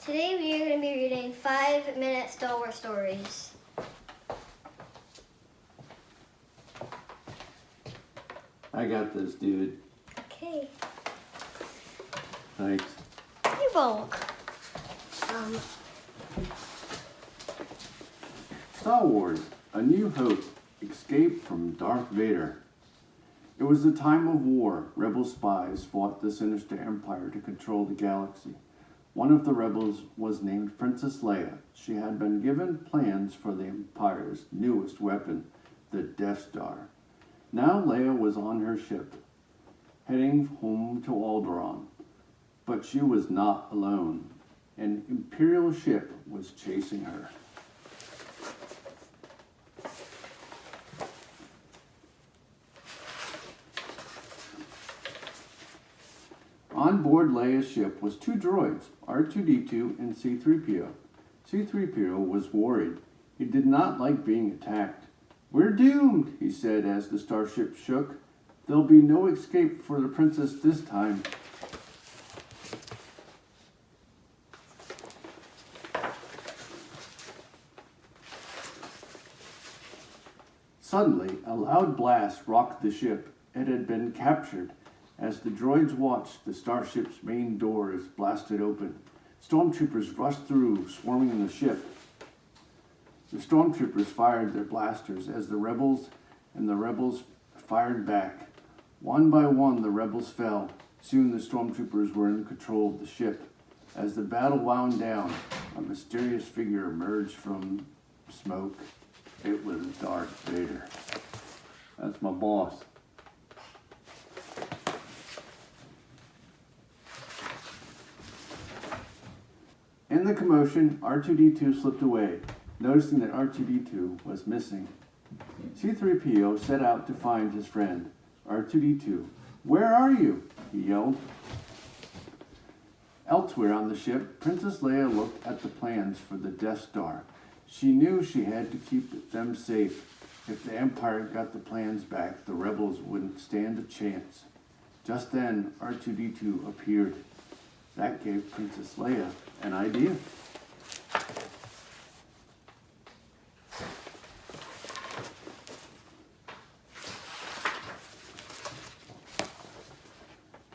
Today we are going to be reading 5-minute Star Wars stories. I got this, dude. Okay. Thanks. You won't. Star Wars, A New Hope, Escape from Darth Vader. It was the time of war. Rebel spies fought the sinister Empire to control the galaxy. One of the rebels was named Princess Leia. She had been given plans for the Empire's newest weapon, the Death Star. Now Leia was on her ship, heading home to Alderaan. But she was not alone. An Imperial ship was chasing her. On board Leia's ship was two droids, R2-D2 and C-3PO. C-3PO was worried. He did not like being attacked. "We're doomed," he said as the starship shook. "There'll be no escape for the princess this time." Suddenly, a loud blast rocked the ship. It had been captured. As the droids watched, the starship's main doors blasted open. Stormtroopers rushed through, swarming the ship. The stormtroopers fired their blasters as the rebels fired back. One by one, the rebels fell. Soon the stormtroopers were in control of the ship. As the battle wound down, a mysterious figure emerged from smoke. It was Darth Vader. That's my boss. In the commotion, R2-D2 slipped away, noticing that R2-D2 was missing. C-3PO set out to find his friend, R2-D2. "Where are you?" he yelled. Elsewhere on the ship, Princess Leia looked at the plans for the Death Star. She knew she had to keep them safe. If the Empire got the plans back, the rebels wouldn't stand a chance. Just then, R2-D2 appeared. That gave Princess Leia an idea.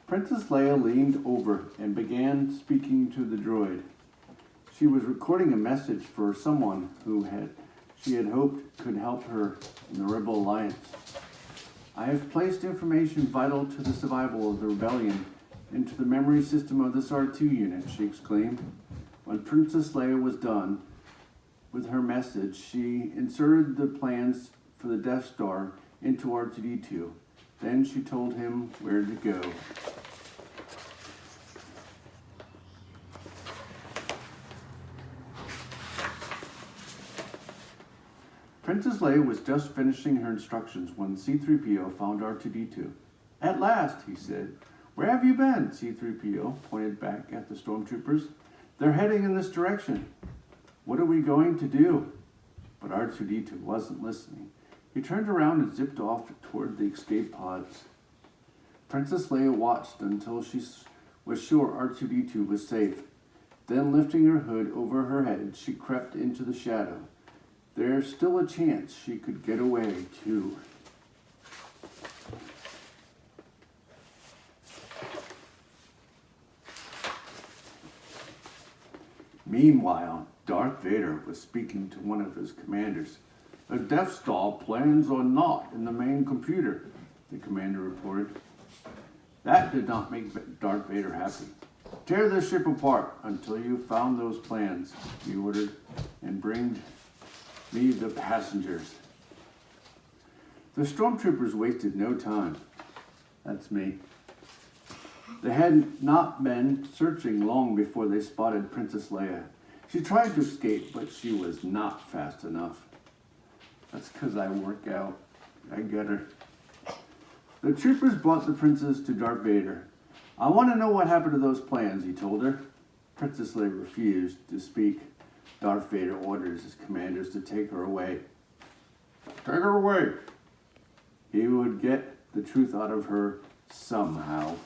Princess Leia leaned over and began speaking to the droid. She was recording a message for someone she had hoped could help her in the Rebel Alliance. "I have placed information vital to the survival of the rebellion into the memory system of this R2 unit," she exclaimed. When Princess Leia was done with her message, she inserted the plans for the Death Star into R2-D2. Then she told him where to go. Princess Leia was just finishing her instructions when C-3PO found R2-D2. "At last," he said. "Where have you been?" C-3PO pointed back at the stormtroopers. "They're heading in this direction." "What are we going to do?" But R2-D2 wasn't listening. He turned around and zipped off toward the escape pods. Princess Leia watched until she was sure R2-D2 was safe. Then, lifting her hood over her head, she crept into the shadow. There's still a chance she could get away, too. Meanwhile, Darth Vader was speaking to one of his commanders. "The Death Star plans are not in the main computer," the commander reported. That did not make Darth Vader happy. "Tear the ship apart until you've found those plans," he ordered, "and bring me the passengers." The stormtroopers wasted no time. That's me. They had not been searching long before they spotted Princess Leia. She tried to escape, but she was not fast enough. That's because I work out. I get her. The troopers brought the princess to Darth Vader. "I want to know what happened to those plans," he told her. Princess Leia refused to speak. Darth Vader orders his commanders to take her away. "Take her away." He would get the truth out of her somehow.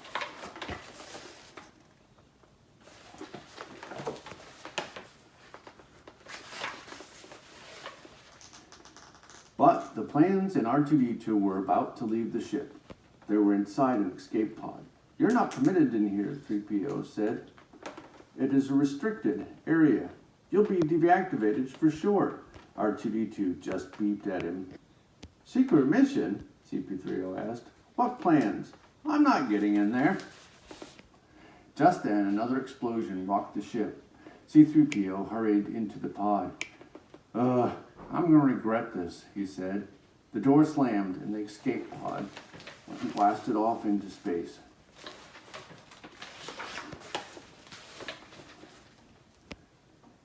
But the plans in R2-D2 were about to leave the ship. They were inside an escape pod. "You're not permitted in here," 3PO said. "It is a restricted area. You'll be deactivated for sure." R2-D2 just beeped at him. "Secret mission?" CP3O asked. "What plans? I'm not getting in there." Just then, another explosion rocked the ship. C-3PO hurried into the pod. I'm going to regret this," he said. The door slammed and the escape pod blasted off into space.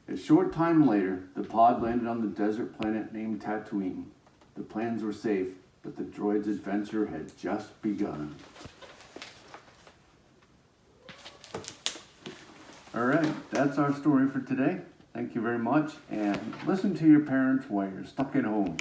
A short time later, the pod landed on the desert planet named Tatooine. The plans were safe, but the droid's adventure had just begun. All right, that's our story for today. Thank you very much, and listen to your parents while you're stuck at home.